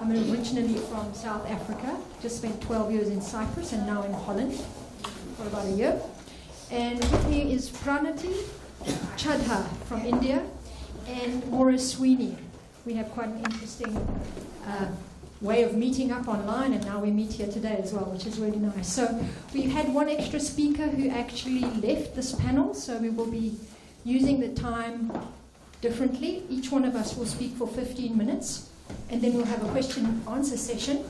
I'm originally from South Africa, just spent 12 years in Cyprus and now in Holland for about a year. And with me is Pranati Chadha from India and Maurice Sweeney. We have quite an interesting way of meeting up online, and now we meet here today as well, which is really nice. So we had one extra speaker who actually left this panel, so we will be using the time differently. Each one of us will speak for 15 minutes, and then we'll have a question and answer session.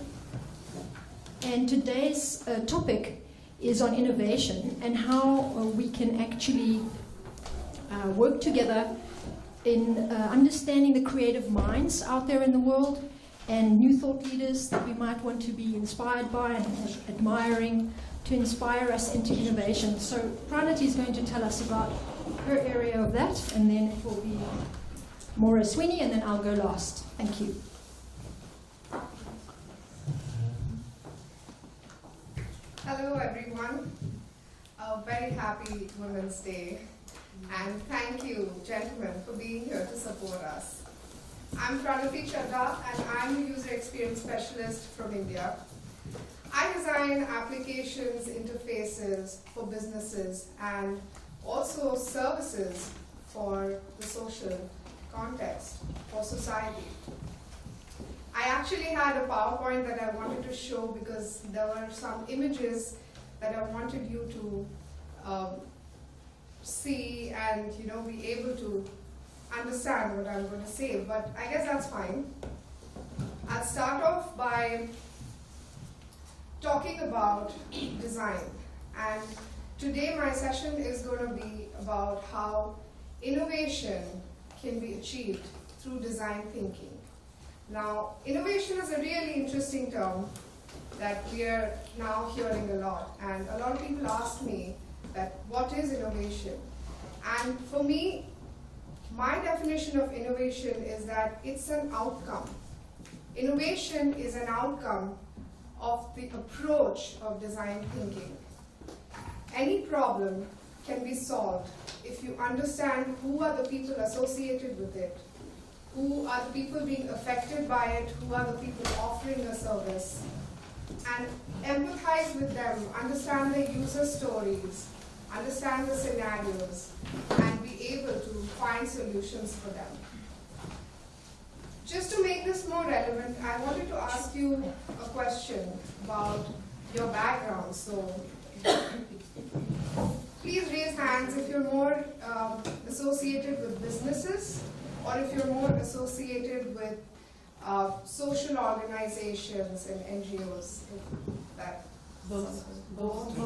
And today's topic is on innovation and how we can actually work together in understanding the creative minds out there in the world and new thought leaders that we might want to be inspired by and admiring to inspire us into innovation. So Pranati is going to tell us about her area of that, and then it will be Maura Sweeney, and then I'll go last. Thank you. Hello everyone. A very happy Women's Day. And thank you, gentlemen, for being here to support us. I'm Pranati Chadha, and I'm a user experience specialist from India. I design applications, interfaces for businesses, and also services for the social context, for society. I actually had a PowerPoint that I wanted to show because there were some images that I wanted you to see and be able to understand what I'm going to say, but I guess that's fine. I'll start off by talking about design, and today my session is going to be about how innovation can be achieved through design thinking. Now, innovation is a really interesting term that we are now hearing a lot, and a lot of people ask me that what is innovation? And for me, my definition of innovation is that it's an outcome. Innovation is an outcome of the approach of design thinking. Any problem can be solved if you understand who are the people associated with it, who are the people being affected by it, who are the people offering a service, and empathize with them, understand their user stories, understand the scenarios, and be able to find solutions for them. Just to make this more relevant, I wanted to ask you a question about your background. So please raise hands if you're more associated with businesses, or if you're more associated with social organizations and NGOs. Both.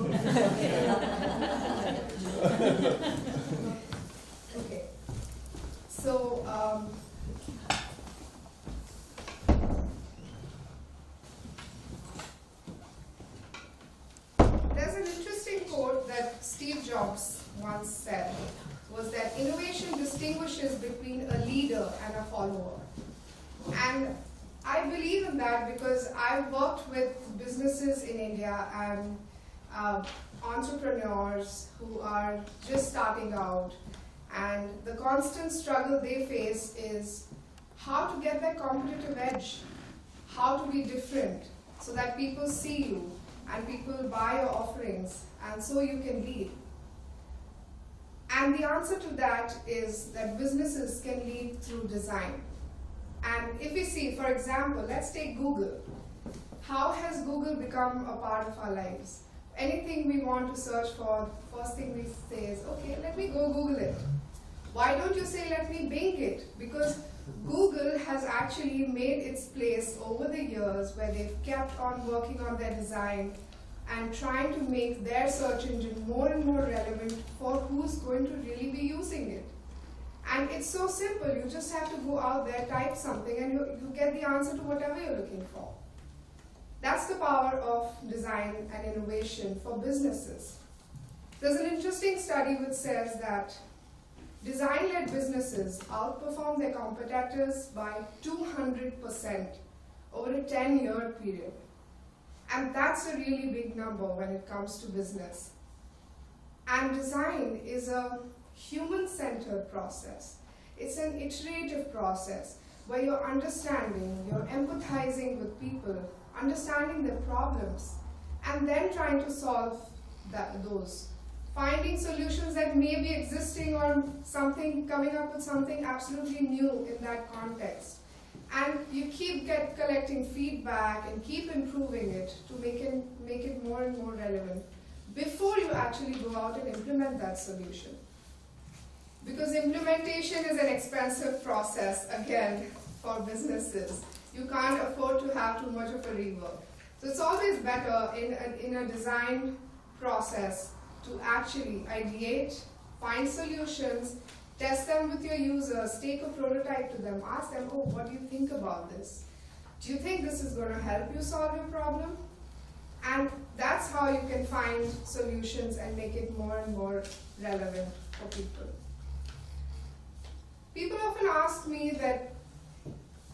Okay. So there's an interesting quote that Steve Jobs once said, was that innovation distinguishes between a leader and a follower. And I believe in that because I've worked with businesses in India and entrepreneurs who are just starting out, and the constant struggle they face is how to get that competitive edge, how to be different so that people see you and people buy your offerings, and so you can lead. And the answer to that is that businesses can lead through design. And if we see, for example, let's take Google. How has Google become a part of our lives? Anything we want to search for, the first thing we say is, okay, let me go Google it. Why don't you say, let me Bing it? Because Google has actually made its place over the years where they've kept on working on their design and trying to make their search engine more and more relevant for who's going to really be using it. And it's so simple, you just have to go out there, type something, and you get the answer to whatever you're looking for. That's the power of design and innovation for businesses. There's an interesting study which says that design-led businesses outperform their competitors by 200% over a 10-year period. And that's a really big number when it comes to business. And design is a human-centered process. It's an iterative process. where you're understanding, you're empathizing with people, understanding their problems, and then trying to solve those. Finding solutions that may be existing or something, coming up with something absolutely new in that context. And you keep collecting feedback and keep improving it to make it more and more relevant before you actually go out and implement that solution. Because implementation is an expensive process, again, for businesses. You can't afford to have too much of a rework. So it's always better in a design process to actually ideate, find solutions, test them with your users, take a prototype to them, ask them, oh, what do you think about this? Do you think this is going to help you solve your problem? And that's how you can find solutions and make it more and more relevant for people. People often ask me that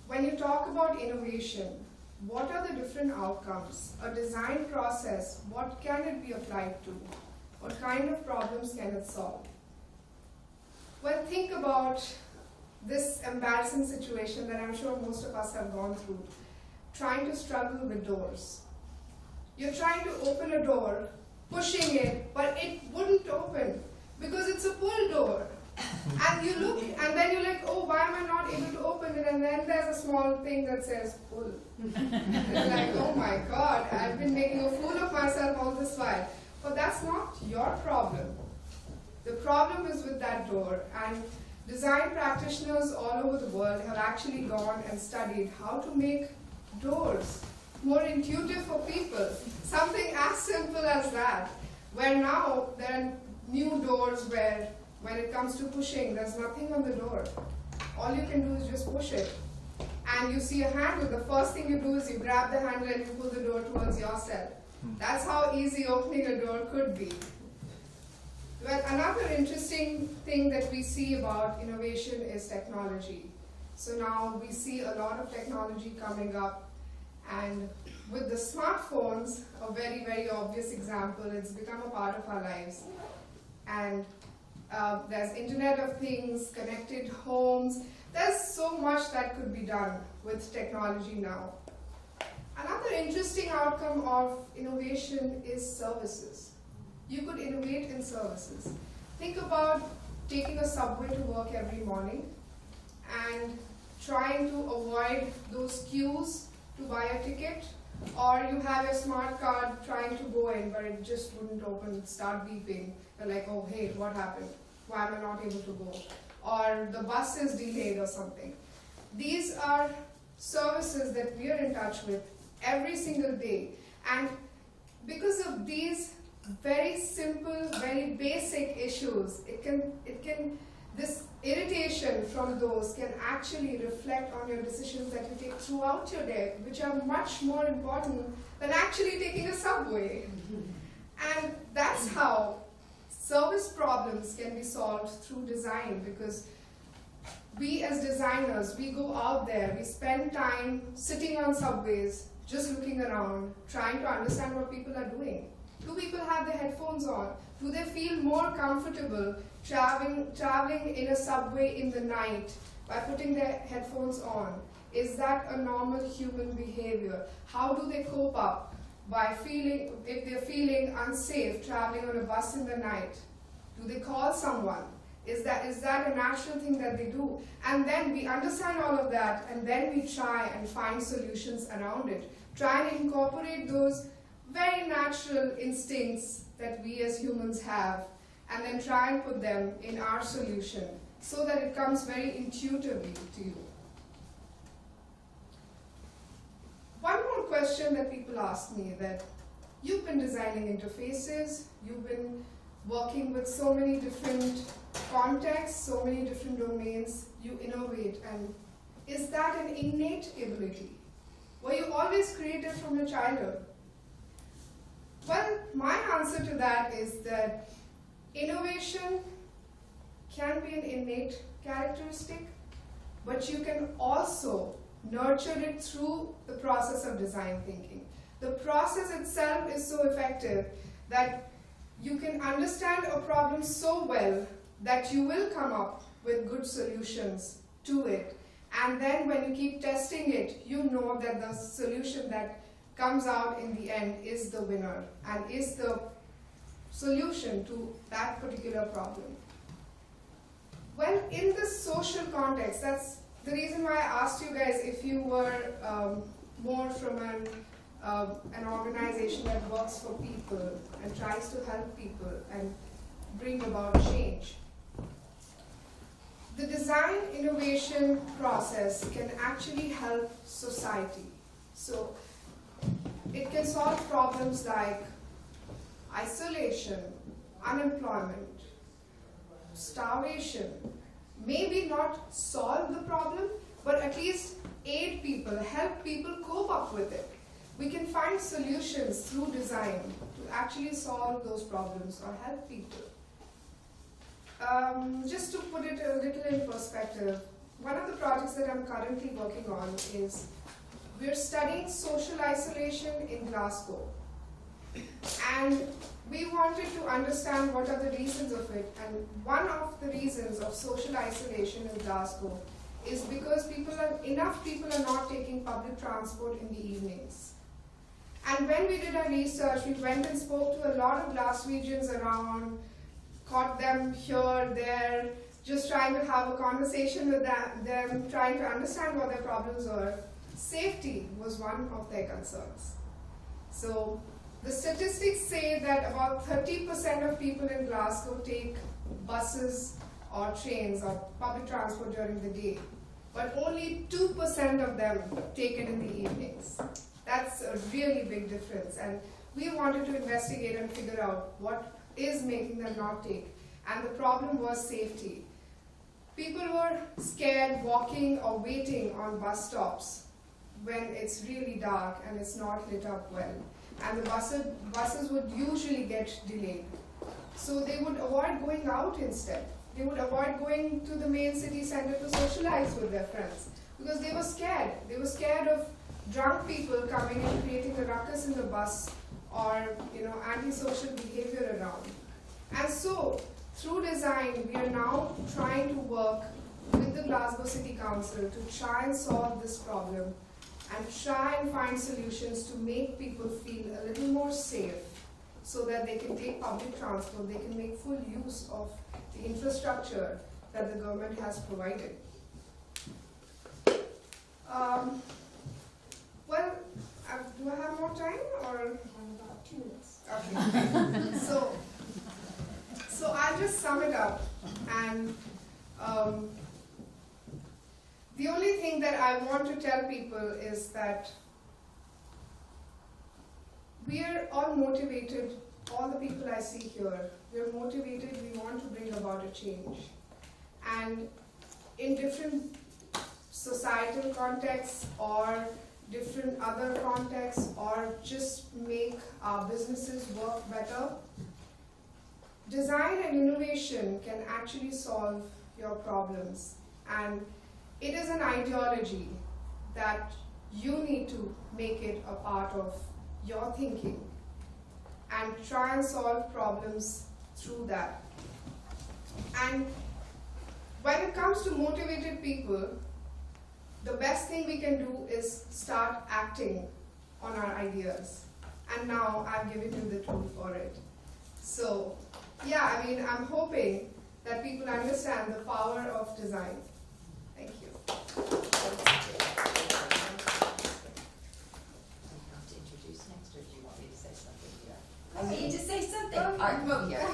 when you talk about innovation, what are the different outcomes? A design process, what can it be applied to? What kind of problems can it solve? Well, think about this embarrassing situation that I'm sure most of us have gone through, trying to struggle with doors. You're trying to open a door, pushing it, but it wouldn't open because it's a pull door. And you look, and then you're like, oh, why am I not able to open it? And then there's a small thing that says pull. It's like, oh my God, I've been making a fool of myself all this while. But that's not your problem. The problem is with that door. And design practitioners all over the world have actually gone and studied how to make doors more intuitive for people. Something as simple as that. Where now there are new doors where when it comes to pushing, there's nothing on the door. All you can do is just push it. And you see a handle. The first thing you do is you grab the handle and you pull the door towards yourself. That's how easy opening a door could be. Well, another interesting thing that we see about innovation is technology. So now we see a lot of technology coming up, and with the smartphones, a very, very obvious example, it's become a part of our lives. And there's Internet of Things, connected homes. There's so much that could be done with technology now. Another interesting outcome of innovation is services. You could innovate in services. Think about taking a subway to work every morning and trying to avoid those queues to buy a ticket, or you have your smart card trying to go in but it just wouldn't open, start beeping. You're like, oh hey, what happened? Why am I not able to go? Or the bus is delayed or something. These are services that we are in touch with every single day. And because of these very simple, very basic issues, this irritation from those can actually reflect on your decisions that you take throughout your day, which are much more important than actually taking a subway. And that's how service problems can be solved through design, because we as designers, we go out there, we spend time sitting on subways, just looking around, trying to understand what people are doing. Do people have their headphones on? Do they feel more comfortable traveling in a subway in the night by putting their headphones on? Is that a normal human behavior? How do they cope up by if they're feeling unsafe traveling on a bus in the night? Do they call someone? Is that a natural thing that they do? And then we understand all of that, and then we try and find solutions around it. Try and incorporate those very natural instincts that we as humans have, and then try and put them in our solution so that it comes very intuitively to you. One more question that people ask me, that you've been designing interfaces, you've been working with so many different contexts, so many different domains, you innovate, and is that an innate ability? Were you always creative from your childhood? Well, my answer to that is that innovation can be an innate characteristic, but you can also nurture it through the process of design thinking. The process itself is so effective that you can understand a problem so well that you will come up with good solutions to it. And then when you keep testing it, you know that the solution that comes out in the end is the winner and is the solution to that particular problem. Well, in the social context, that's the reason why I asked you guys if you were more from an organization that works for people and tries to help people and bring about change. The design innovation process can actually help society. So it can solve problems like isolation, unemployment, starvation. Maybe not solve the problem, but at least aid people, help people cope up with it. We can find solutions through design to actually solve those problems or help people. Just to put it a little in perspective, one of the projects that I'm currently working on is we're studying social isolation in Glasgow. And we wanted to understand what are the reasons of it. And one of the reasons of social isolation in Glasgow is because enough people are not taking public transport in the evenings. And when we did our research, we went and spoke to a lot of Glaswegians around, caught them here, there, just trying to have a conversation with them, trying to understand what their problems were. Safety was one of their concerns. So the statistics say that about 30% of people in Glasgow take buses or trains or public transport during the day, but only 2% of them take it in the evenings. That's a really big difference, and we wanted to investigate and figure out what is making them not take, and the problem was safety. People were scared walking or waiting on bus stops when it's really dark and it's not lit up well. And the buses would usually get delayed. So they would avoid going out instead. They would avoid going to the main city center to socialize with their friends because they were scared. They were scared of drunk people coming and creating a ruckus in the bus or antisocial behavior around. And so through design, we are now trying to work with the Glasgow City Council to try and solve this problem and try and find solutions to make people feel a little more safe so that they can take public transport, they can make full use of the infrastructure that the government has provided. Do I have more time or? About 2 minutes. Okay. So I'll just sum it up, and the only thing that I want to tell people is that we are all motivated, all the people I see here, we're motivated, we want to bring about a change. And in different societal contexts or different other contexts or just make our businesses work better, design and innovation can actually solve your problems. And it is an ideology that you need to make it a part of your thinking and try and solve problems through that. And when it comes to motivated people, the best thing we can do is start acting on our ideas. And now I've given you the tool for it. So, yeah, I'm hoping that people understand the power of design. Thank you. I need to say something. All right, come over here.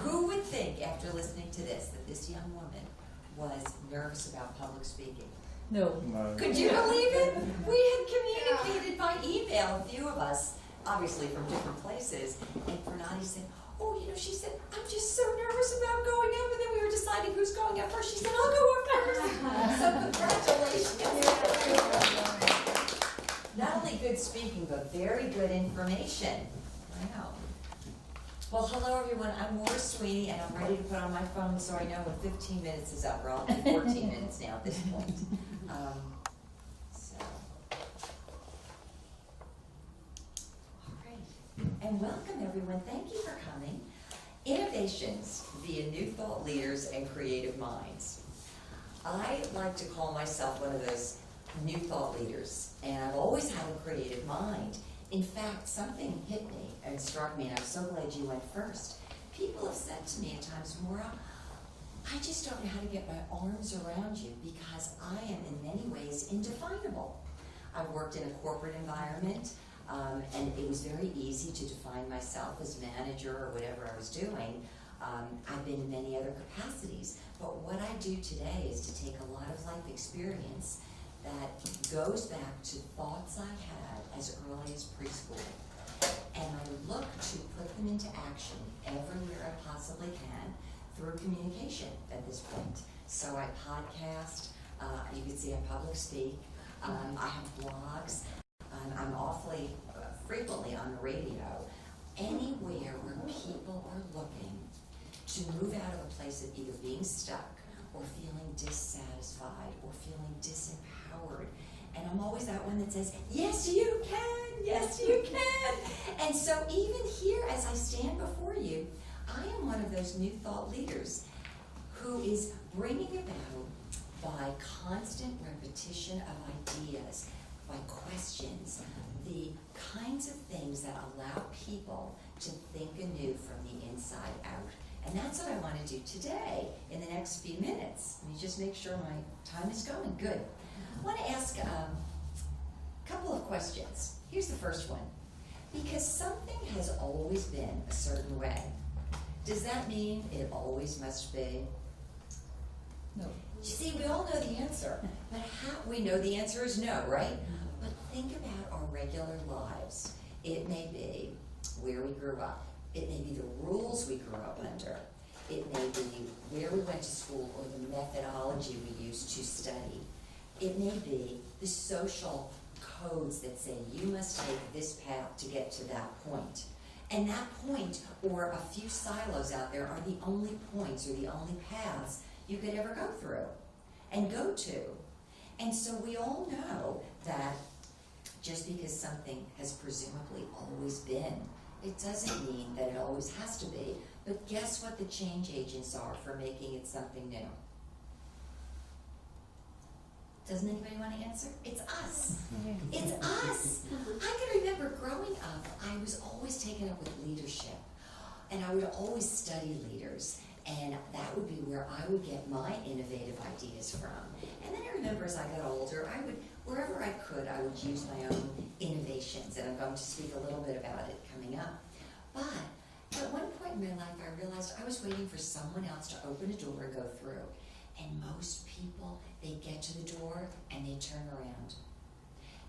Who would think, after listening to this, that this young woman was nervous about public speaking? No. Could you believe it? We had communicated by email, a few of us, obviously from different places, and Pranati said, oh, she said, I'm just so nervous about going up, and then we were deciding who's going up first. She said, I'll go up first. So congratulations. Not only good speaking, but very good information. Wow. Well, hello everyone, I'm Laura Sweeney, and I'm ready to put on my phone so I know when 15 minutes is up. We're all at 14 minutes now at this point. All right. And welcome everyone, thank you for coming. Innovations via new thought leaders and creative minds. I like to call myself one of those new thought leaders, and I've always had a creative mind. In fact, something hit me and struck me, and I'm so glad you went first. People have said to me at times, Maura, I just don't know how to get my arms around you because I am in many ways indefinable. I've worked in a corporate environment, and it was very easy to define myself as manager or whatever I was doing. I've been in many other capacities, but what I do today is to take a lot of life experience that goes back to thoughts I had as early as preschool, and I look to put them into action everywhere I possibly can through communication at this point. So I podcast, you can see I public speak, I have blogs, I'm awfully frequently on the radio, anywhere where people are looking to move out of a place of either being stuck or feeling dissatisfied or feeling disempowered. And I'm always that one that says, yes, you can, yes, you can. And so even here, as I stand before you, I am one of those new thought leaders who is bringing about by constant repetition of ideas, by questions, the kinds of things that allow people to think anew from the inside out. And that's what I want to do today in the next few minutes. Let me just make sure my time is going. Good. I want to ask a couple of questions. Here's the first one. Because something has always been a certain way, does that mean it always must be? No. You see, we all know the answer, but how we know the answer is no, right? But think about our regular lives. It may be where we grew up. It may be the rules we grew up under. It may be where we went to school or the methodology we used to study. It may be the social codes that say you must take this path to get to that point. And that point, or a few silos out there, are the only points or the only paths you could ever go through and go to. And so we all know that just because something has presumably always been, it doesn't mean that it always has to be. But guess what the change agents are for making it something new? Doesn't anybody want to answer? It's us. It's us. I can remember growing up, I was always taken up with leadership. And I would always study leaders. And that would be where I would get my innovative ideas from. And then I remember as I got older, I would, wherever I could, I would use my own innovations. And I'm going to speak a little bit about it coming up. But at one point in my life, I realized I was waiting for someone else to open a door and go through. And most people, they get to the door and they turn around.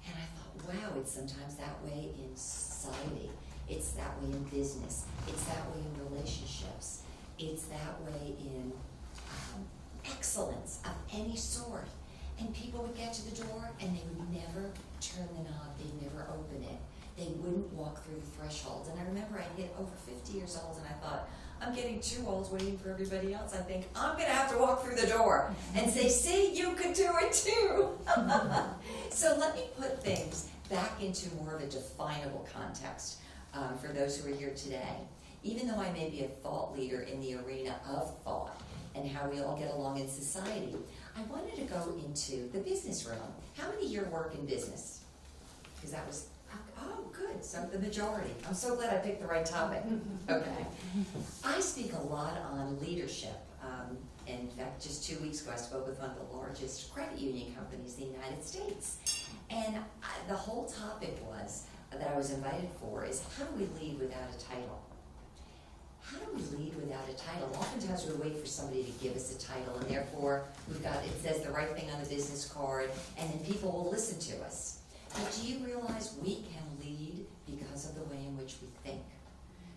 And I thought, wow, it's sometimes that way in society. It's that way in business. It's that way in relationships. It's that way in excellence of any sort. And people would get to the door and they would never turn the knob. They'd never open it. They wouldn't walk through the threshold. And I remember I hit over 50 years old and I thought, I'm getting too old waiting for everybody else. I think I'm going to have to walk through the door and say, see, you could do it too. So let me put things back into more of a definable context for those who are here today. Even though I may be a thought leader in the arena of thought and how we all get along in society, I wanted to go into the business realm. How many here work in business? Because that was, oh, good, so the majority. I'm so glad I picked the right topic. Okay. I speak a lot on leadership. In fact, just 2 weeks ago, I spoke with one of the largest credit union companies in the United States. And the whole topic was, that I was invited for, is how do we lead without a title? How do we lead without a title? Oftentimes we wait for somebody to give us a title, and therefore we've got, it says the right thing on the business card, and then people will listen to us. But do you realize we can lead because of the way in which we think?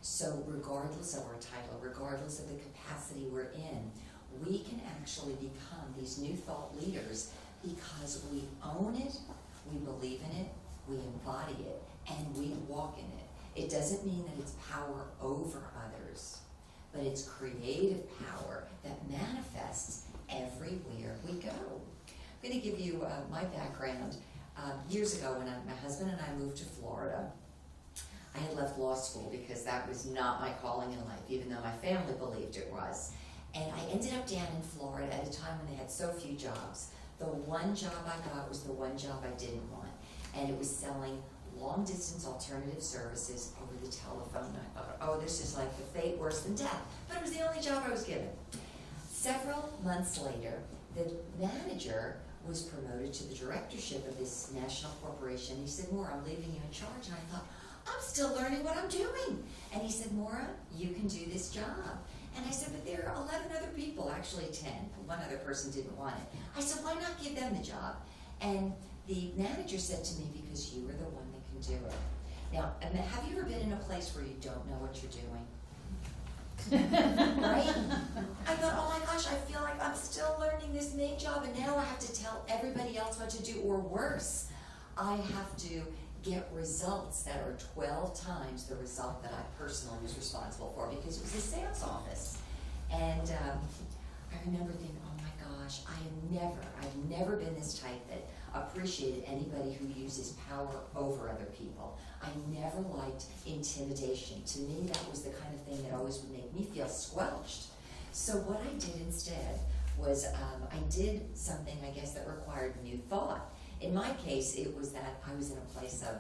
So regardless of our title, regardless of the capacity we're in, we can actually become these new thought leaders because we own it, we believe in it, we embody it, and we walk in it. It doesn't mean that it's power over others, but it's creative power that manifests everywhere we go. I'm going to give you my background. Years ago when my husband and I moved to Florida, I had left law school because that was not my calling in life, even though my family believed it was. And I ended up down in Florida at a time when they had so few jobs. The one job I got was the one job I didn't want. And it was selling long-distance alternative services over the telephone. And I thought, oh, this is like the fate worse than death. But it was the only job I was given. Several months later, the manager was promoted to the directorship of this national corporation. He said, Maura, I'm leaving you in charge. And I thought, I'm still learning what I'm doing. And he said, Maura, you can do this job. And I said, but there are 11 other people, actually 10. One other person didn't want it. I said, why not give them the job? And the manager said to me, because you are the one that can do it. Now, have you ever been in a place where you don't know what you're doing? Right? I thought, oh my gosh, I feel like I'm still learning this main job, and now I have to tell everybody else what to do, or worse, I have to get results that are 12 times the result that I personally was responsible for, because it was a sales office. And I remember thinking, oh my gosh, I've never been this type that appreciated anybody who uses power over other people. I never liked intimidation. To me, that was the kind of thing that always would make me feel squelched. So what I did instead was I did something, I guess, that required new thought. In my case, it was that I was in a place of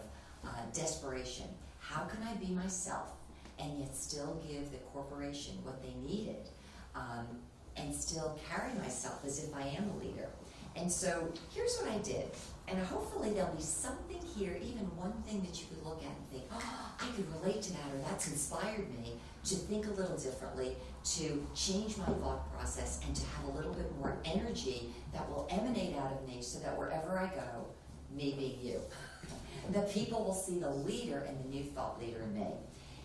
desperation. How can I be myself and yet still give the corporation what they needed, and still carry myself as if I am a leader? And so here's what I did, and hopefully there'll be something here, even one thing that you could look at and think, oh, I could relate to that, or that's inspired me to think a little differently, to change my thought process, and to have a little bit more energy that will emanate out of me, so that wherever I go, me being you, the people will see the leader and the new thought leader in me.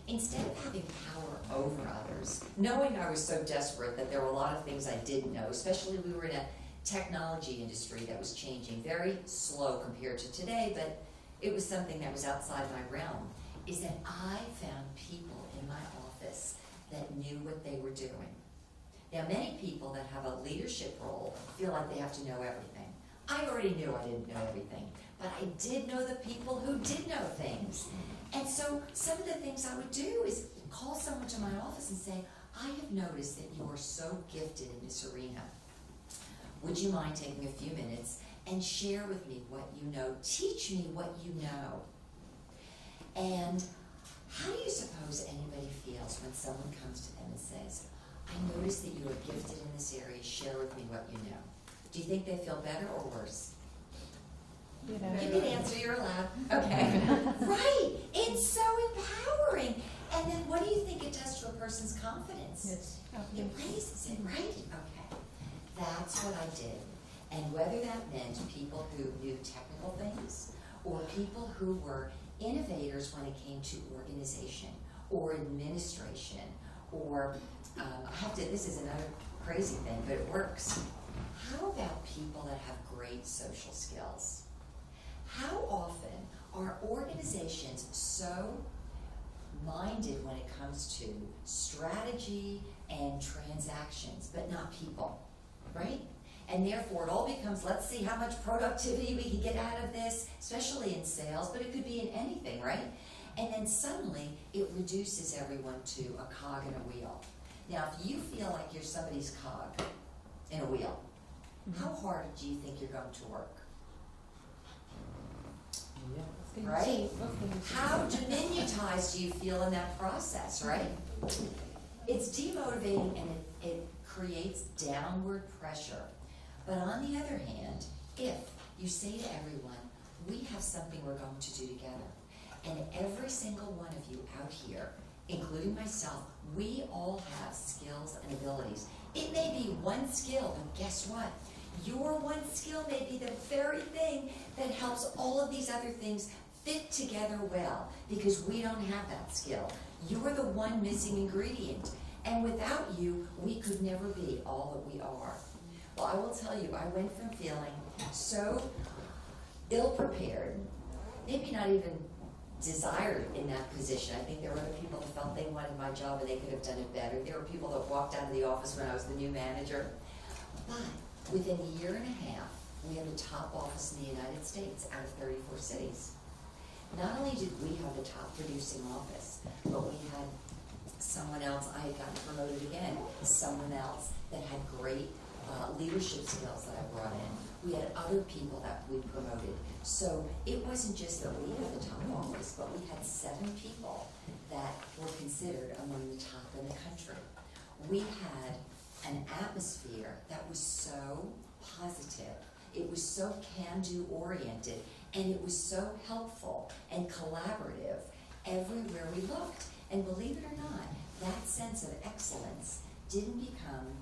Instead of having power over others, knowing I was so desperate that there were a lot of things I didn't know, especially we were in a technology industry that was changing very slow compared to today, but it was something that was outside my realm, is that I found people in my office that knew what they were doing. Now, many people that have a leadership role feel like they have to know everything. I already knew I didn't know everything, but I did know the people who did know things. And so some of the things I would do is call someone to my office and say, I have noticed that you are so gifted in this arena. Would you mind taking a few minutes and share with me what you know? Teach me what you know. And how do you suppose anybody feels when someone comes to them and says, I noticed that you are gifted in this area, share with me what you know? Do you think they feel better or worse? You can answer, you're allowed. Okay. Right, it's so empowering. And then what do you think it does to a person's confidence? Yes. It raises it, right? Okay. That's what I did. And whether that meant people who knew technical things, or people who were innovators when it came to organization or administration, or this is another crazy thing, but it works. How about people that have great social skills? How often are organizations so minded when it comes to strategy and transactions, but not people, right? And therefore, it all becomes, let's see how much productivity we can get out of this, especially in sales, but it could be in anything, right? And then suddenly, it reduces everyone to a cog in a wheel. Now, if you feel like you're somebody's cog in a wheel, how hard do you think you're going to work? Right? How diminutized do you feel in that process, right? It's demotivating, and it creates downward pressure. But on the other hand, if you say to everyone, we have something we're going to do together, and every single one of you out here, including myself, we all have skills and abilities. It may be one skill, but guess what? Your one skill may be the very thing that helps all of these other things fit together well, because we don't have that skill. You're the one missing ingredient. And without you, we could never be all that we are. Well, I will tell you, I went from feeling so ill-prepared, maybe not even desired in that position. I think there were other people that felt they wanted my job and they could have done it better. There were people that walked out of the office when I was the new manager. But within a year and a half, we had the top office in the United States out of 34 cities. Not only did we have the top producing office, but we had someone else, I had gotten promoted again, someone else that had great leadership skills that I brought in. We had other people that we promoted. So it wasn't just that we had the top office, but we had 7 people that were considered among the top in the country. We had an atmosphere that was so positive. It was so can-do oriented, and it was so helpful and collaborative everywhere we looked. And believe it or not, that sense of excellence didn't become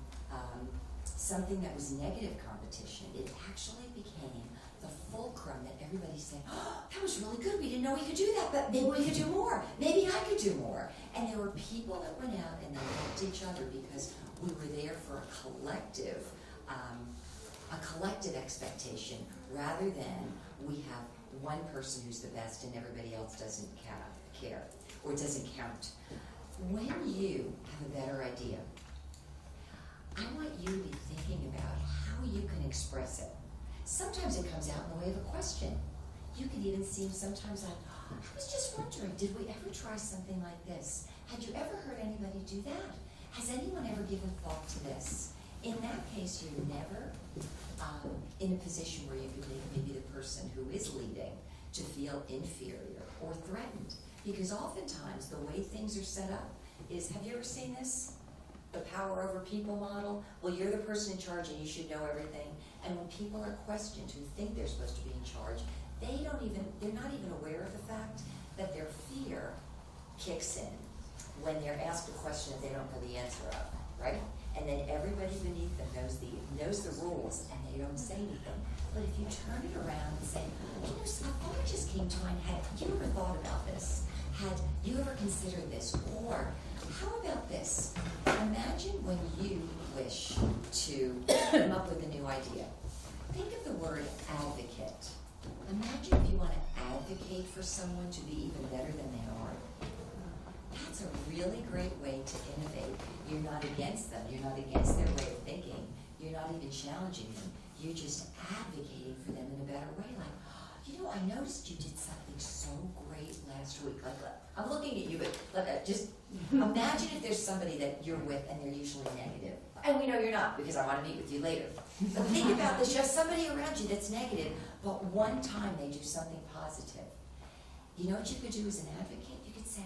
something that was negative competition. It actually became the fulcrum that everybody said, oh, that was really good, we didn't know we could do that, but maybe we could do more, maybe I could do more. And there were people that went out and they helped each other because we were there for a collective expectation, rather than we have one person who's the best and everybody else doesn't care or doesn't count. When you have a better idea, I want you to be thinking about how you can express it. Sometimes it comes out in the way of a question. You can even seem sometimes like, oh, I was just wondering, did we ever try something like this? Had you ever heard anybody do that? Has anyone ever given thought to this? In that case, you're never in a position where you could make maybe the person who is leading to feel inferior or threatened. Because oftentimes the way things are set up is, have you ever seen this? The power over people model? Well, you're the person in charge and you should know everything. And when people are questioned who think they're supposed to be in charge, they're not even aware of the fact that their fear kicks in when they're asked a question that they don't know the answer of, right? And then everybody beneath them knows the rules and they don't say anything. But if you turn it around and say, you know, a thought just came to mind, had you ever thought about this? Had you ever considered this? Or how about this? Imagine when you wish to come up with a new idea. Think of the word advocate. Imagine if you want to advocate for someone to be even better than they are. That's a really great way to innovate. You're not against them. You're not against their way of thinking. You're not even challenging them. You're just advocating for them in a better way. Like, you know, I noticed you did something so great last week. Like, I'm looking at you, but just imagine if there's somebody that you're with and they're usually negative. And we know you're not, because I want to meet with you later. But think about this. You have somebody around you that's negative, but one time they do something positive. You know what you could do as an advocate? You could say,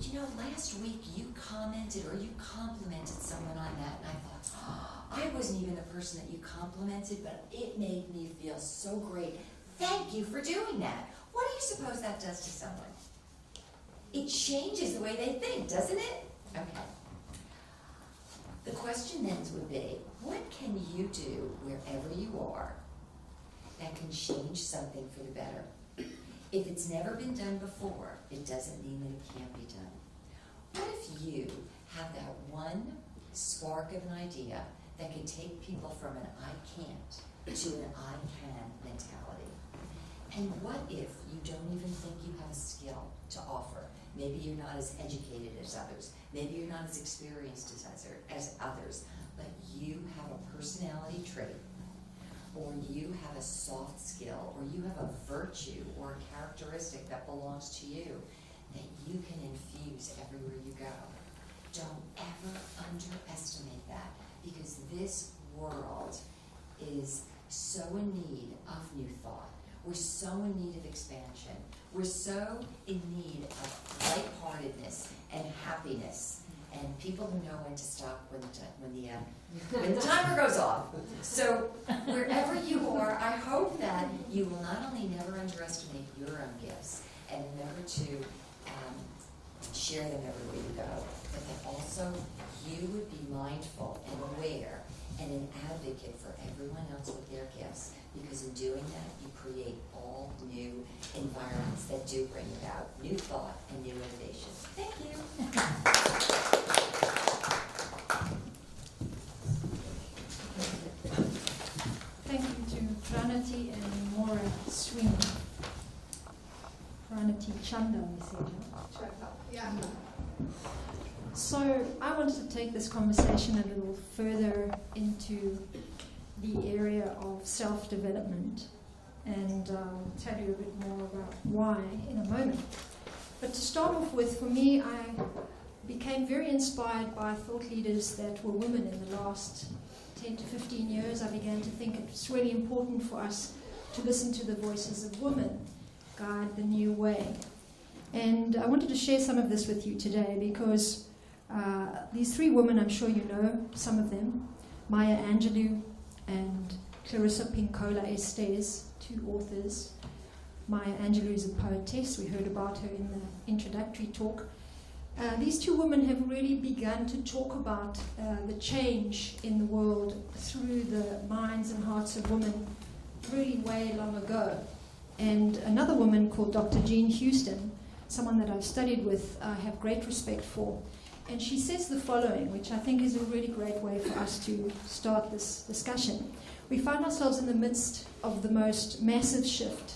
you know, last week you commented or you complimented someone on that, and I thought, I wasn't even the person that you complimented, but it made me feel so great. Thank you for doing that. What do you suppose that does to someone? It changes the way they think, doesn't it? Okay. The question then would be, what can you do wherever you are that can change something for the better? If it's never been done before, it doesn't mean that it can't be done. What if you have that one spark of an idea that can take people from an I can't to an I can mentality? And what if you don't even think you have a skill to offer? Maybe you're not as educated as others. Maybe you're not as experienced as others, but you have a personality trait, or you have a soft skill, or you have a virtue or a characteristic that belongs to you that you can infuse everywhere you go. Don't ever underestimate that, because this world is so in need of new thought. We're so in need of expansion. We're so in need of lightheartedness and happiness, and people who know when to stop when the timer goes off. So wherever you are, I hope that you will not only never underestimate your own gifts and remember to share them everywhere you go, but that also you would be mindful and aware and an advocate for everyone else with their gifts, because in doing that, you create all new environments that do bring about new thought and new innovation. Thank you. Thank you to Pranati and Maura Sweeney. Pranati Chanda, we said. Yeah. So I wanted to take this conversation a little further into the area of self-development, and tell you a bit more about why in a moment. But to start off with, for me, became very inspired by thought leaders that were women in the last 10 to 15 years. I began to think it's really important for us to listen to the voices of women, guide the new way. And I wanted to share some of this with you today because these three women, I'm sure you know some of them, Maya Angelou and Clarissa Pinkola Estes, two authors. Maya Angelou is a poetess. We heard about her in the introductory talk. These two women have really begun to talk about the change in the world through the minds and hearts of women really way long ago. And another woman called Dr. Jean Houston, someone that I've studied with, I have great respect for. And she says the following, which I think is a really great way for us to start this discussion. We find ourselves in the midst of the most massive shift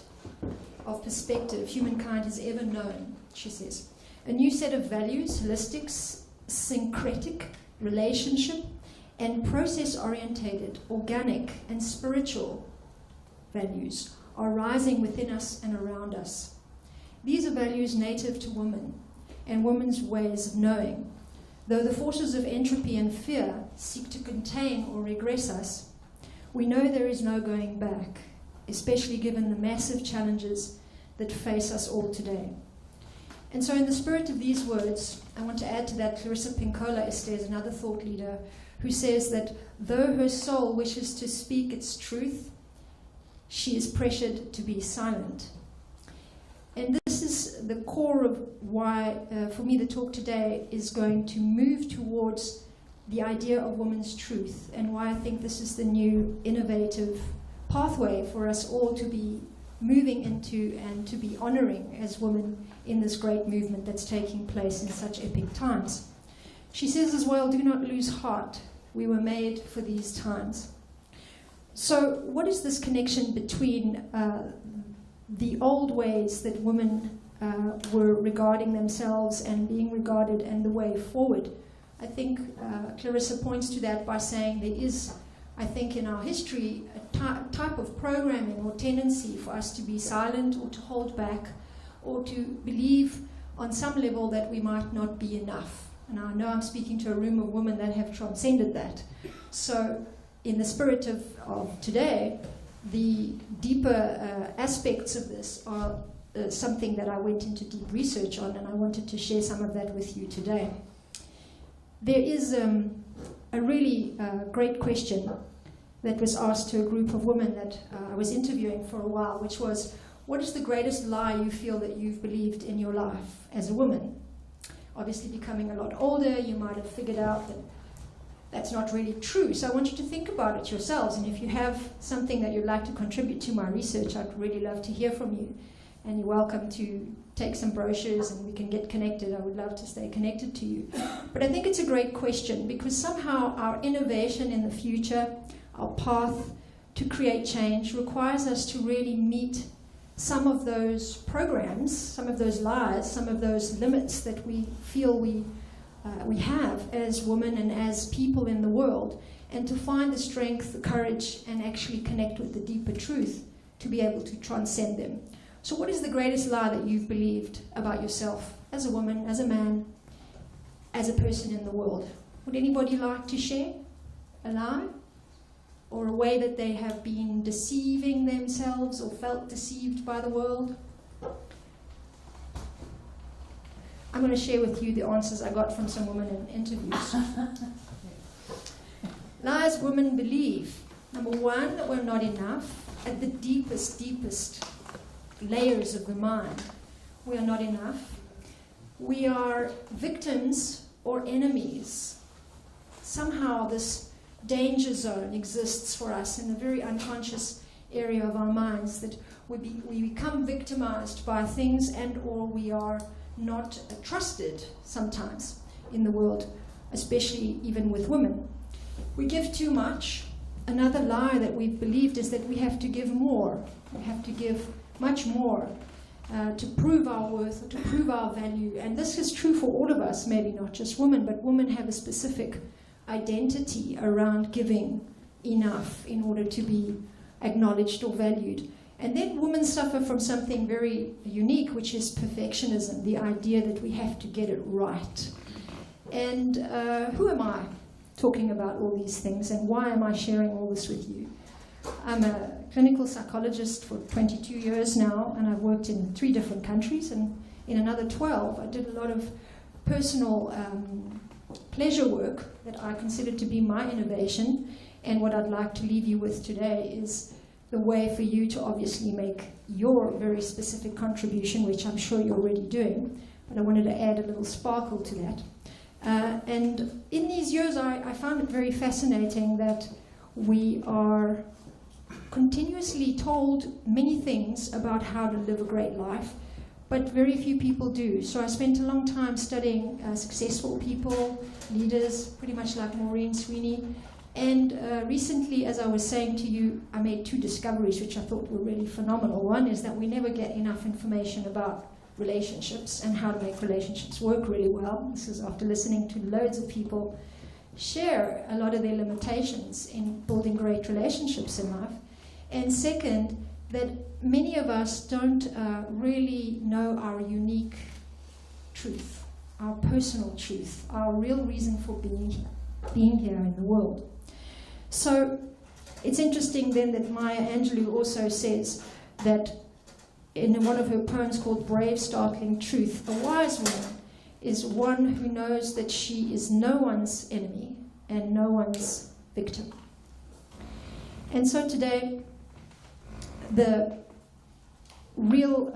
of perspective humankind has ever known, she says. A new set of values, holistic, syncretic, relationship, and process-orientated, organic, and spiritual values are rising within us and around us. These are values native to women and women's ways of knowing. Though the forces of entropy and fear seek to contain or regress us, we know there is no going back, especially given the massive challenges that face us all today. And so in the spirit of these words, I want to add to that Clarissa Pinkola Estes, another thought leader, who says that though her soul wishes to speak its truth, she is pressured to be silent. And this is the core of why, for me, the talk today is going to move towards the idea of woman's truth, and why I think this is the new innovative pathway for us all to be moving into and to be honoring as women in this great movement that's taking place in such epic times. She says as well, do not lose heart. We were made for these times. So what is this connection between the old ways that women were regarding themselves and being regarded and the way forward? I think Clarissa points to that by saying there is, I think, in our history, a type of programming or tendency for us to be silent or to hold back or to believe on some level that we might not be enough. And I know I'm speaking to a room of women that have transcended that. So in the spirit of today, the deeper aspects of this are something that I went into deep research on, and I wanted to share some of that with you today. There is a really great question that was asked to a group of women that I was interviewing for a while, which was, what is the greatest lie you feel that you've believed in your life as a woman? Obviously, becoming a lot older, you might have figured out that that's not really true. So I want you to think about it yourselves, and if you have something that you'd like to contribute to my research, I'd really love to hear from you. And you're welcome to take some brochures and we can get connected. I would love to stay connected to you. But I think it's a great question because somehow our innovation in the future, our path to create change, requires us to really meet some of those programs, some of those lies, some of those limits that we feel we have as women and as people in the world, and to find the strength, the courage, and actually connect with the deeper truth to be able to transcend them. So what is the greatest lie that you've believed about yourself as a woman, as a man, as a person in the world? Would anybody like to share a lie? Or a way that they have been deceiving themselves or felt deceived by the world? I'm going to share with you the answers I got from some women in interviews. Lies women believe. Number one, that we're not enough. At the deepest layers of the mind, we are not enough. We are victims or enemies. Somehow this danger zone exists for us in the very unconscious area of our minds, that we become victimized by things, and or we are not trusted sometimes in the world, especially even with women. We give too much. Another lie that we've believed is that we have to give more. We have to give much more to prove our worth, or to prove our value. And this is true for all of us, maybe not just women, but women have a specific identity around giving enough in order to be acknowledged or valued. And then women suffer from something very unique, which is perfectionism, the idea that we have to get it right. And who am I talking about all these things, and why am I sharing all this with you? I'm a clinical psychologist for 22 years now, and I've worked in 3 different countries, and in another 12 I did a lot of personal pleasure work that I consider to be my innovation. And what I'd like to leave you with today is the way for you to obviously make your very specific contribution, which I'm sure you're already doing, but I wanted to add a little sparkle to that. And in these years, I found it very fascinating that we are continuously told many things about how to live a great life, but very few people do. So I spent a long time studying successful people, leaders, pretty much like Maureen Sweeney. And recently, as I was saying to you, I made 2 discoveries which I thought were really phenomenal. One is that we never get enough information about relationships and how to make relationships work really well. This is after listening to loads of people share a lot of their limitations in building great relationships in life. And second, that many of us don't really know our unique truth, our personal truth, our real reason for being here in the world. So it's interesting then that Maya Angelou also says that in one of her poems called Brave, Startling Truth, a wise woman is one who knows that she is no one's enemy and no one's victim. And so today, the real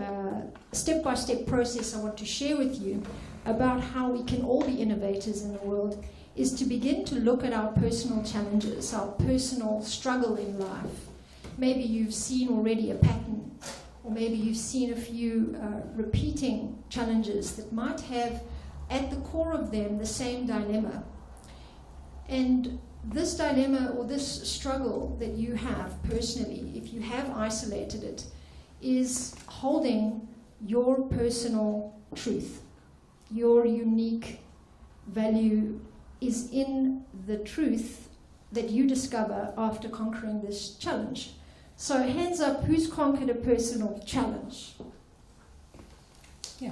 step-by-step process I want to share with you about how we can all be innovators in the world is to begin to look at our personal challenges, our personal struggle in life. Maybe you've seen already a pattern, or maybe you've seen a few repeating challenges that might have at the core of them the same dilemma. And this dilemma or this struggle that you have personally, if you have isolated it, is holding your personal truth. Your unique value is in the truth that you discover after conquering this challenge. So hands up, who's conquered a personal challenge? Yeah.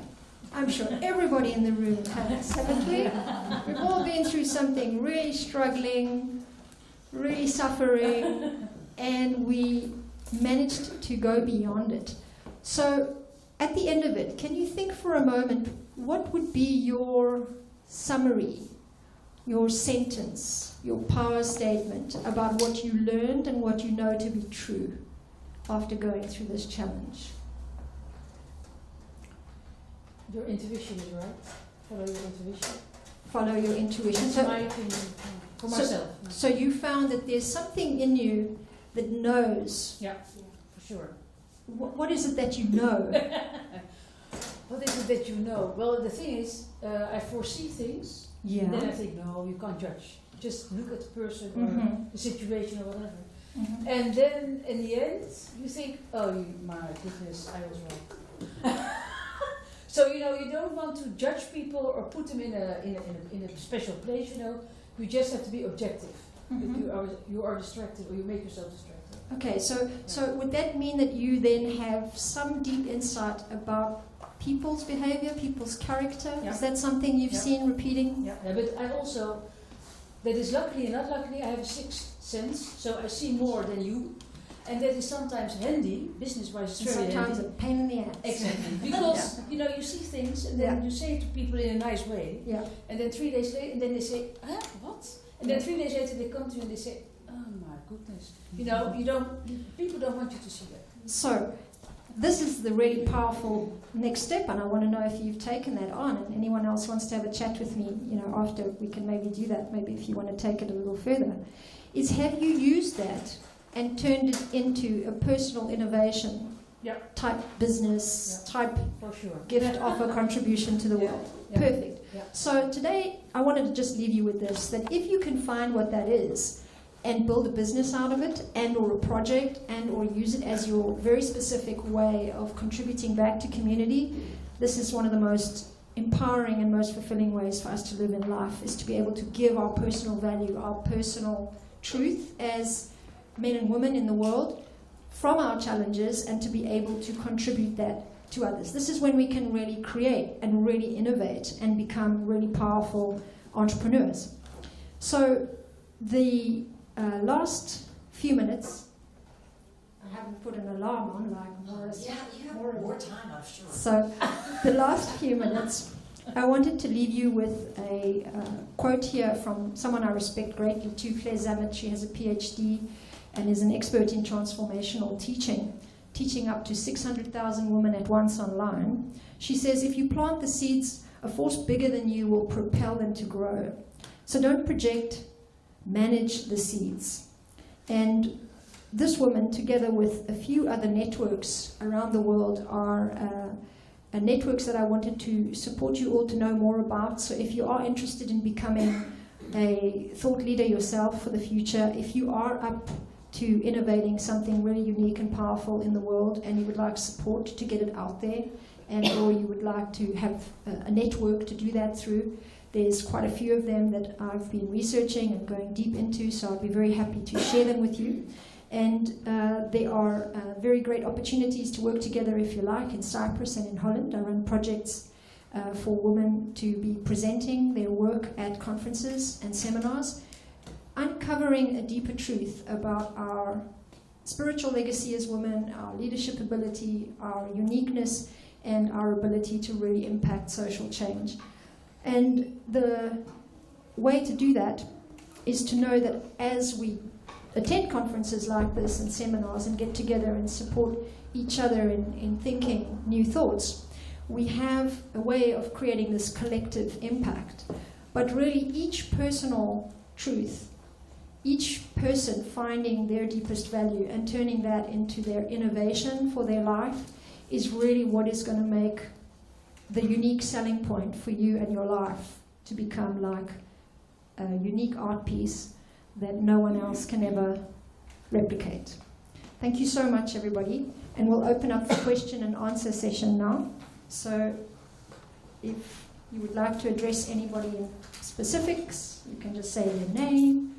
I'm sure everybody in the room has, haven't we? We've all been through something really struggling, really suffering, and we managed to go beyond it. So at the end of it, can you think for a moment, what would be your summary, your sentence, your power statement about what you learned and what you know to be true after going through this challenge? Your intuition is right. Follow your intuition. Follow your intuition. That's my opinion for myself. So you found that there's something in you that knows. Yeah, for sure. What is it that you know? What is it that you know? Well, the thing is, I foresee things. Yeah. And then I think, no, you can't judge. Just look at the person or the situation or whatever. Mm-hmm. And then in the end, you think, oh, my goodness, I was wrong. So, you don't want to judge people or put them in a special place, You just have to be objective. Mm-hmm. If you are distracted or you make yourself distracted. Okay, so would that mean that you then have some deep insight about people's behavior, people's character? Yeah. Is that something you've seen repeating? Yeah, but I also, that is luckily and not luckily, I have a sixth sense, so I see more than you. And that is sometimes handy, business-wise, it's very Sometimes handy. a pain in the ass. Exactly. Because, you see things and then you say it to people in a nice way. Yeah. And then 3 days later, and then they say, huh, what? And then 3 days later they come to you and they say, oh my goodness. People don't want you to see that. So, this is the really powerful next step, and I want to know if you've taken that on, and anyone else wants to have a chat with me, after we can maybe do that, maybe if you want to take it a little further, is have you used that and turned it into a personal innovation type business, type for sure. gift offer contribution to the world? Yeah. Perfect. Yeah. So today I wanted to just leave you with this, that if you can find what that is and build a business out of it and or a project and or use it as your very specific way of contributing back to community, this is one of the most empowering and most fulfilling ways for us to live in life, is to be able to give our personal value, our personal truth as men and women in the world from our challenges, and to be able to contribute that to others. This is when we can really create and really innovate and become really powerful entrepreneurs. So the last few minutes, I haven't put an alarm on like Morris. Yeah, you have more time, I'm sure. So the last few minutes, I wanted to leave you with a quote here from someone I respect greatly too, Claire Zammit. She has a PhD and is an expert in transformational teaching up to 600,000 women at once online. She says, if you plant the seeds, a force bigger than you will propel them to grow. So don't project, manage the seeds. And this woman, together with a few other networks around the world, are networks that I wanted to support you all to know more about. So if you are interested in becoming a thought leader yourself for the future, if you are up to innovating something really unique and powerful in the world and you would like support to get it out there, and or you would like to have a network to do that through, there's quite a few of them that I've been researching and going deep into, so I'd be very happy to share them with you. And there are very great opportunities to work together, if you like, in Cyprus and in Holland. I run projects for women to be presenting their work at conferences and seminars, uncovering a deeper truth about our spiritual legacy as women, our leadership ability, our uniqueness, and our ability to really impact social change. And the way to do that is to know that as we attend conferences like this and seminars and get together and support each other in thinking new thoughts, we have a way of creating this collective impact. But really each personal truth, each person finding their deepest value and turning that into their innovation for their life is really what is going to make the unique selling point for you and your life to become like a unique art piece that no one else can ever replicate. Thank you so much, everybody. And we'll open up the question and answer session now. So if you would like to address anybody in specifics, you can just say your name.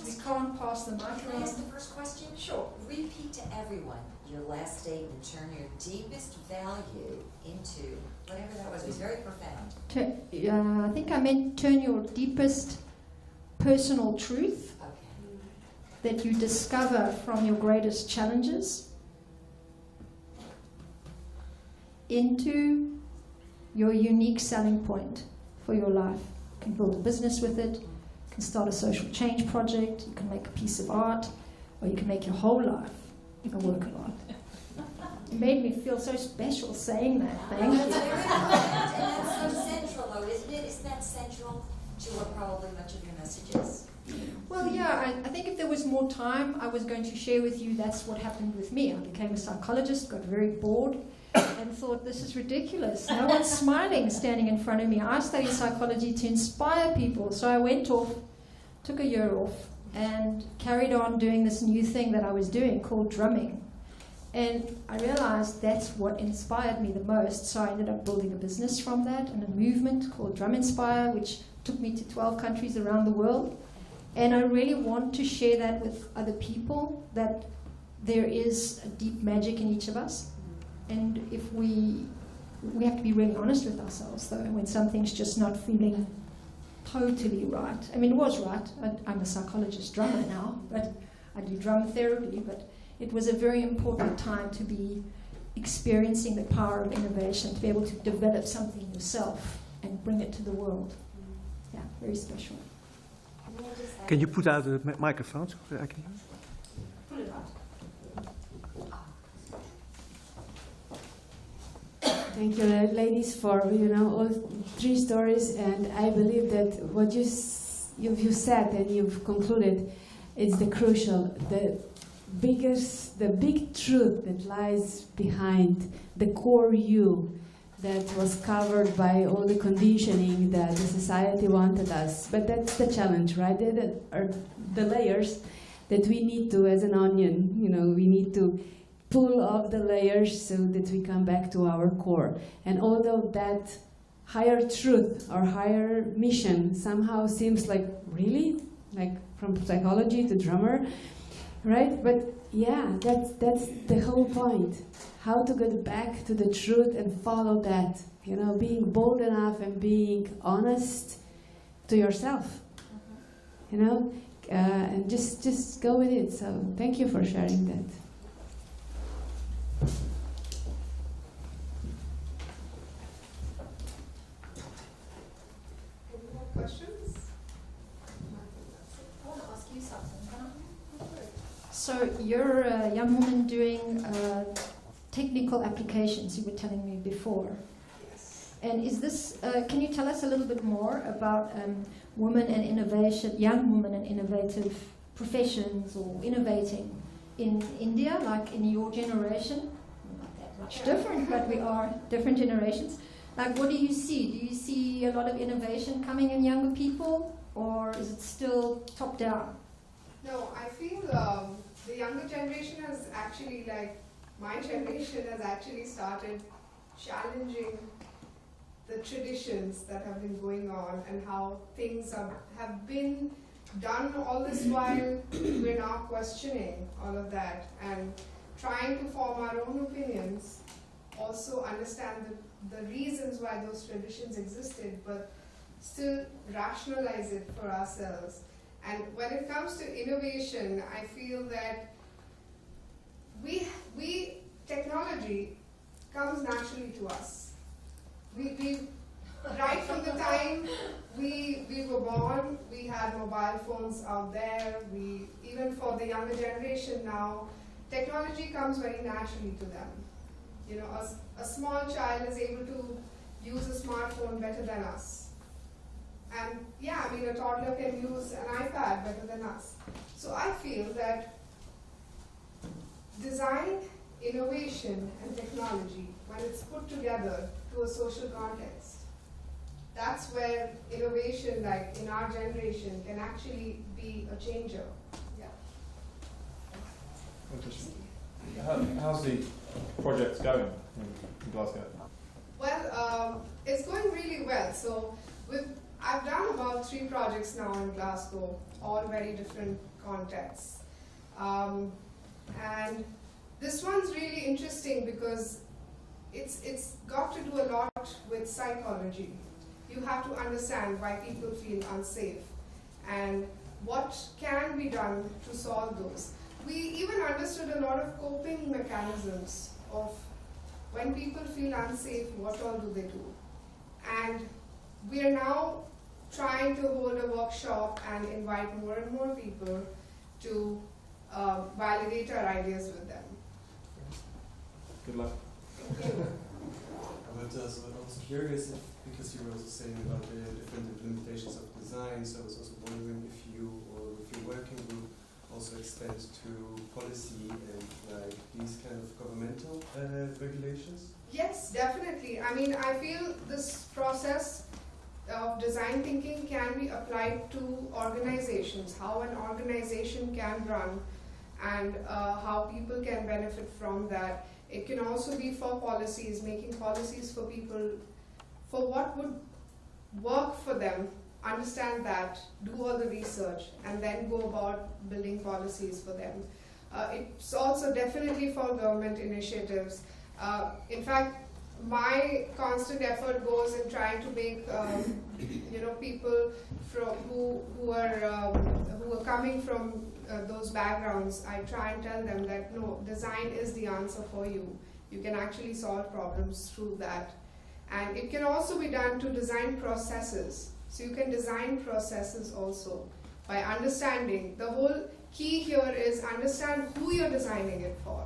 We can't pass the mic Can I ask around. the first question? Sure. Repeat to everyone your last statement. Turn your deepest value into whatever that was. It was very profound. I think I meant turn your deepest personal truth Okay. that you discover from your greatest challenges into your unique selling point for your life. You can build a business with it, you can start a social change project, you can make a piece of art, or you can make your whole life a work of art. It made me feel so special saying that. Thank That's you. very profound, and that's so central, though, isn't it? Isn't that central to what probably much of your message is? Well, yeah, I think if there was more time, I was going to share with you that's what happened with me. I became a psychologist, got very bored, and thought, this is ridiculous. No one's smiling standing in front of me. I studied psychology to inspire people. So I went off, took a year off, and carried on doing this new thing that I was doing called drumming. And I realized that's what inspired me the most. So I ended up building a business from that and a movement called Drum Inspire, which took me to 12 countries around the world. And I really want to share that with other people, that there is a deep magic in each of us. And if we have to be really honest with ourselves, though, when something's just not feeling totally right. I mean, it was right. I'm a psychologist drummer now, but I do drum therapy. But it was a very important time to be experiencing the power of innovation, to be able to develop something yourself and bring it to the world. Yeah, very special. Can you put out the microphone so I can hear? Pull it out. Thank you, ladies, for all three stories, and I believe that what you've said and you've concluded is the crucial, the big truth that lies behind the core you that was covered by all the conditioning that the society wanted us. But that's the challenge, right? That are the layers that we need to, as an onion, we need to pull off the layers so that we come back to our core. And although that higher truth or higher mission somehow seems like, really? Like from psychology to drummer, right? But yeah, that's the whole point. How to get back to the truth and follow that. Being bold enough and being honest to yourself. You know, and just go with it. So thank you for sharing that. Any more questions? I want to ask you something. Can I? So you're a young woman doing technical applications, you were telling me before. Yes. And is this, can you tell us a little bit more about women and innovation, young women and innovative professions or innovating in India, like in your generation? Not that much different, but we are different generations. Like, what do you see? Do you see a lot of innovation coming in younger people, or is it still top down? No, I feel the younger generation has actually, like my generation, has actually started challenging the traditions that have been going on and how things have been done all this while. We're now questioning all of that and trying to form our own opinions, also understand the reasons why those traditions existed, but still rationalize it for ourselves. And when it comes to innovation, I feel that we technology comes naturally to us. We right from the time we were born, we had mobile phones out there. Even for the younger generation now, technology comes very naturally to them. You know, a small child is able to use a smartphone better than us. And yeah, I mean, a toddler can use an iPad better than us. So I feel that design, innovation, and technology, when it's put together to a social context, that's where innovation, like in our generation, can actually be a changer. Yeah. How's the project going in Glasgow? Well, it's going really well. So I've done about 3 projects now in Glasgow, all very different contexts. And this one's really interesting because it's got to do a lot with psychology. You have to understand why people feel unsafe and what can be done to solve those. We even understood a lot of coping mechanisms of when people feel unsafe, what all do they do. And we are now trying to hold a workshop and invite more and more people to validate our ideas with them. Good luck. Thank you. I was also curious because you were also saying about the different implementations of design, so I was also wondering if you or if your working group also extends to policy and like these kind of governmental regulations? Yes, definitely. I mean, I feel this process of design thinking can be applied to organizations, how an organization can run and how people can benefit from that. It can also be for policies, making policies for people, for what would work for them, understand that, do all the research, and then go about building policies for them. It's also definitely for government initiatives. In fact, my constant effort goes in trying to make people who are coming from those backgrounds. I try and tell them that no, design is the answer for you. You can actually solve problems through that, and it can also be done to design processes. So you can design processes also by understanding. The whole key here is understand who you're designing it for,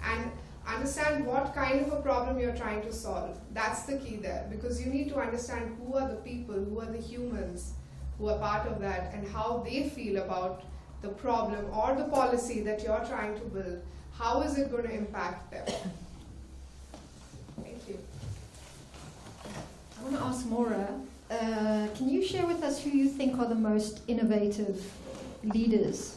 and understand what kind of a problem you're trying to solve. That's the key there, because you need to understand who are the people, who are the humans who are part of that, and how they feel about the problem or the policy that you're trying to build. How is it going to impact them? Thank you. I want to ask Maura, can you share with us who you think are the most innovative leaders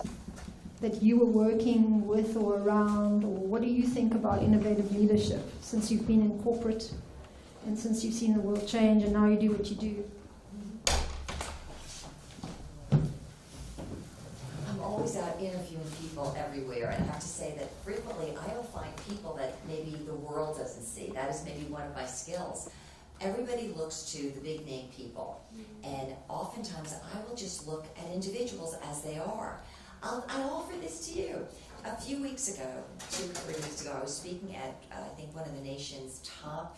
that you were working with or around, or what do you think about innovative leadership since you've been in corporate and since you've seen the world change and now you do what you do? I'm always out interviewing people everywhere, and I have to say that frequently I will find people that maybe the world doesn't see. That is maybe one of my skills. everybody looks to the big name people, and oftentimes I will just look at individuals as they are. I'll offer this to you. A few weeks ago, 2 or 3 weeks ago, I was speaking at, I think, one of the nation's top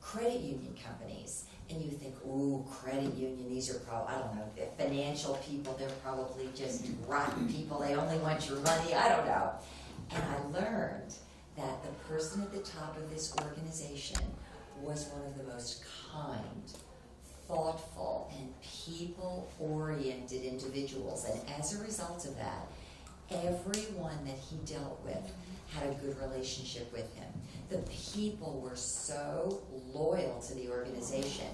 credit union companies. And you think, ooh, credit union, these are probably, I don't know, financial people, they're probably just rotten people, they only want your money, I don't know. And I learned that the person at the top of this organization was one of the most kind, thoughtful, and people-oriented individuals. And as a result of that, everyone that he dealt with had a good relationship with him. The people were so loyal to the organization,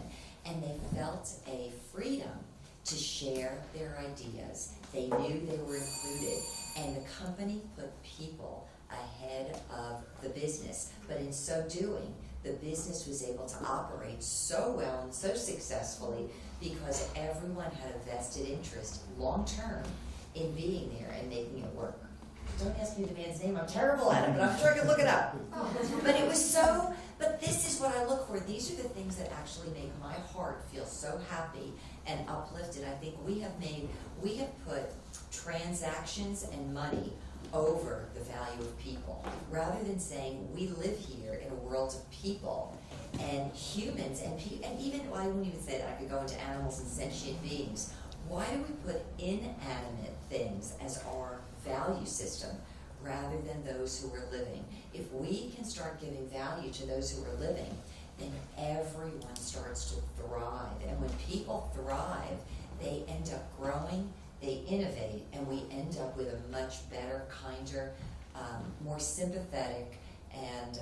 and they felt a freedom to share their ideas. They knew they were included, and the company put people ahead of the business. But in so doing, the business was able to operate so well and so successfully because everyone had a vested interest long-term in being there and making it work. Don't ask me the man's name, I'm terrible at it, but I'm sure I can look it up. But it was so, but this is what I look for. These are the things that actually make my heart feel so happy and uplifted. I think we have put transactions and money over the value of people, rather than saying we live here in a world of people and humans and even, well, I wouldn't even say that, I could go into animals and sentient beings. Why do we put inanimate things as our value system rather than those who are living? If we can start giving value to those who are living, then everyone starts to thrive. And when people thrive, they end up growing, they innovate, and we end up with a much better, kinder, more sympathetic, and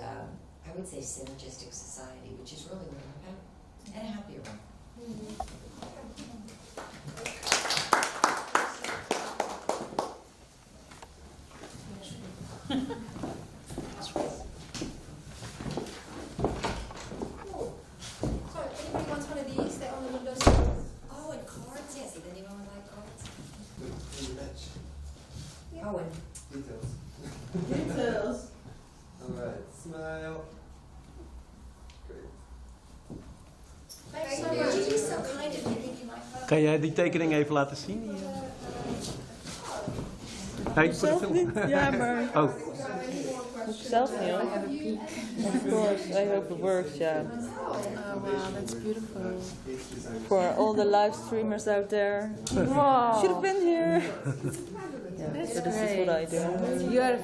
I would say synergistic society, which is really what we're about, and a happier one. So, anybody wants one of these? They're on the windowsill. Oh, and cards, yes, if anyone would like cards. Good match. Oh, and Details. Details. Alright, smile. Great. Thanks so Thank you. much. would you be so kind if you think you might photo? Kan jij die tekening even laten zien? Nee, voor de film. Ja, maar Oh, If you have any more questions, zelf niet hoor. Have you- Of course, I hope it works, yeah. Oh wow, that's beautiful. For all the live streamers out there. Wow. Should have been here. Yeah, so this is what I do. You are